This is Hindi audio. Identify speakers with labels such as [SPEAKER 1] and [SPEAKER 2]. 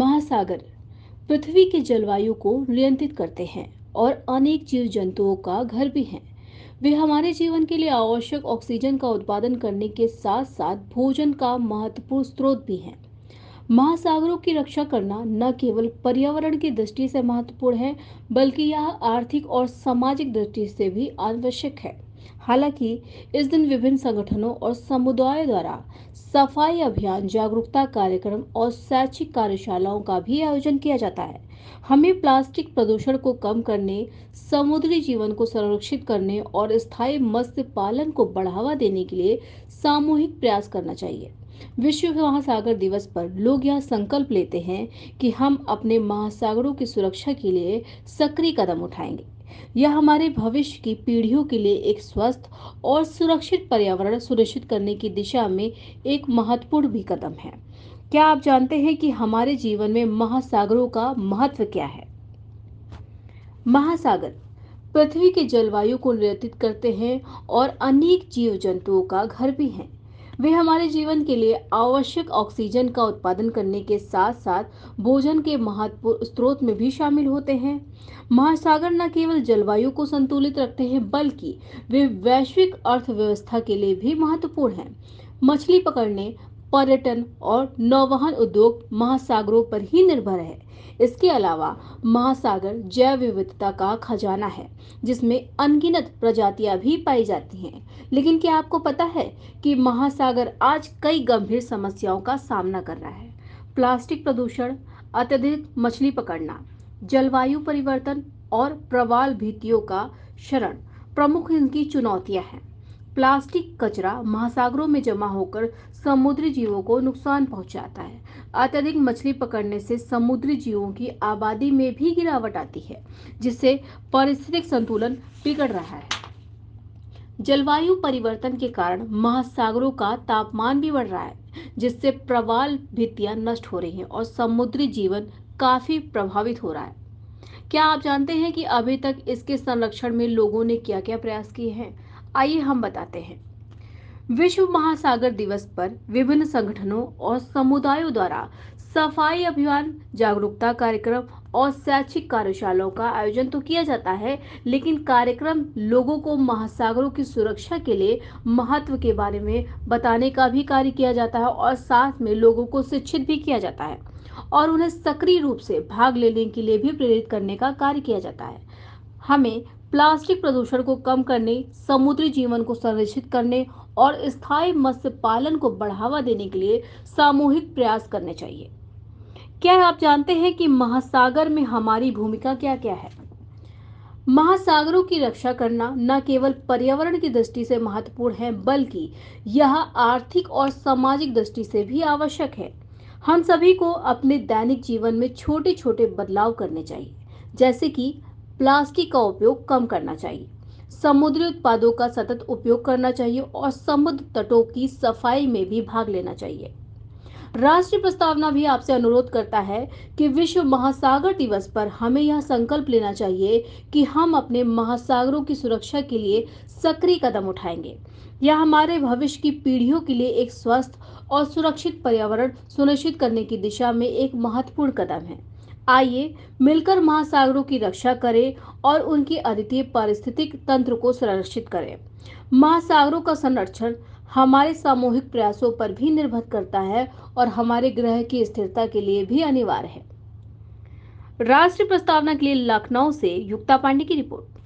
[SPEAKER 1] महासागर पृथ्वी के जलवायु को नियंत्रित करते हैं और अनेक जीव जंतुओं का घर भी हैं। वे हमारे जीवन के लिए आवश्यक ऑक्सीजन का उत्पादन करने के साथ साथ भोजन का महत्वपूर्ण स्रोत भी हैं। महासागरों की रक्षा करना न केवल पर्यावरण की दृष्टि से महत्वपूर्ण है, बल्कि यह आर्थिक और सामाजिक दृष्टि से भी आवश्यक है। हालांकि इस दिन विभिन्न संगठनों और समुदायों द्वारा सफाई अभियान, जागरूकता कार्यक्रम और शैक्षिक कार्यशालाओं का भी आयोजन किया जाता है। हमें प्लास्टिक प्रदूषण को कम करने, समुद्री जीवन को संरक्षित करने और स्थायी मत्स्य पालन को बढ़ावा देने के लिए सामूहिक प्रयास करना चाहिए। विश्व महासागर दिवस पर लोग यह संकल्प लेते हैं कि हम अपने महासागरों की सुरक्षा के लिए सक्रिय कदम उठाएंगे। यह हमारे भविष्य की पीढ़ियों के लिए एक स्वस्थ और सुरक्षित पर्यावरण सुनिश्चित करने की दिशा में एक महत्वपूर्ण भी कदम है। क्या आप जानते हैं कि हमारे जीवन में महासागरों का महत्व क्या है? महासागर पृथ्वी के जलवायु को नियंत्रित करते हैं और अनेक जीव जंतुओं का घर भी हैं। वे हमारे जीवन के लिए आवश्यक ऑक्सीजन का उत्पादन करने के साथ साथ भोजन के महत्वपूर्ण स्रोत में भी शामिल होते हैं। महासागर न केवल जलवायु को संतुलित रखते हैं, बल्कि वे वैश्विक अर्थव्यवस्था के लिए भी महत्वपूर्ण हैं। मछली पकड़ने, पर्यटन और नौवहन उद्योग महासागरों पर ही निर्भर है। इसके अलावा महासागर जैव विविधता का खजाना है, जिसमें अनगिनत प्रजातियां भी पाई जाती हैं। लेकिन क्या आपको पता है कि महासागर आज कई गंभीर समस्याओं का सामना कर रहा है? प्लास्टिक प्रदूषण, अत्यधिक मछली पकड़ना, जलवायु परिवर्तन और प्रवाल भित्तियों का क्षरण प्रमुख इनकी चुनौतियां हैं। प्लास्टिक कचरा महासागरों में जमा होकर समुद्री जीवों को नुकसान पहुंचाता है। अत्यधिक मछली पकड़ने से समुद्री जीवों की आबादी में भी गिरावट आती है, जिससे पारिस्थितिक संतुलन बिगड़ रहा है। जलवायु परिवर्तन के कारण महासागरों का तापमान भी बढ़ रहा है, जिससे प्रवाल भित्तियां नष्ट हो रही हैं और समुद्री जीवन काफी प्रभावित हो रहा है। क्या आप जानते हैं कि अभी तक इसके संरक्षण में लोगों ने क्या-क्या प्रयास किए हैं? आइए हम बताते हैं। विश्व महासागर दिवस पर विभिन्न संगठनों और समुदायों द्वारा सफाई अभियान, जागरूकता कार्यक्रम और शैक्षिक कार्यशालाओं का आयोजन तो किया जाता है, लेकिन कार्यक्रम लोगों को महासागरों की सुरक्षा के लिए महत्व के बारे में बताने का भी कार्य किया जाता है और साथ में लोगों को शिक्षित भी किया जाता है और उन्हें सक्रिय रूप से भाग लेने के लिए भी प्रेरित करने का कार्य किया जाता है। हमें प्लास्टिक प्रदूषण को कम करने, समुद्री जीवन को संरक्षित करने और स्थायी मत्स्य पालन को बढ़ावा देने के लिए सामूहिक प्रयास करने चाहिए। क्या आप जानते हैं कि महासागर में हमारी भूमिका क्या-क्या है? महासागरों की रक्षा करना न केवल पर्यावरण की दृष्टि से महत्वपूर्ण है, बल्कि यह आर्थिक और सामाजिक दृष्टि से भी आवश्यक है। हम सभी को अपने दैनिक जीवन में छोटे-छोटे बदलाव करने चाहिए, जैसे कि प्लास्टिक का उपयोग कम करना चाहिए, समुद्री उत्पादों का सतत उपयोग करना चाहिए और समुद्र तटों की सफाई में भी भाग लेना चाहिए। राष्ट्रीय प्रस्तावना भी आपसे अनुरोध करता है कि विश्व महासागर दिवस पर हमें यह संकल्प लेना चाहिए कि हम अपने महासागरों की सुरक्षा के लिए सक्रिय कदम उठाएंगे। यह हमारे भविष्य की पीढ़ियों के लिए एक स्वस्थ और सुरक्षित पर्यावरण सुनिश्चित करने की दिशा में एक महत्वपूर्ण कदम है। आइए मिलकर महासागरों की रक्षा करें और उनकी अद्वितीय पारिस्थितिक तंत्र को संरक्षित करें। महासागरों का संरक्षण हमारे सामूहिक प्रयासों पर भी निर्भर करता है और हमारे ग्रह की स्थिरता के लिए भी अनिवार्य है। राष्ट्रीय प्रस्तावना के लिए लखनऊ से युक्ता पांडे की रिपोर्ट।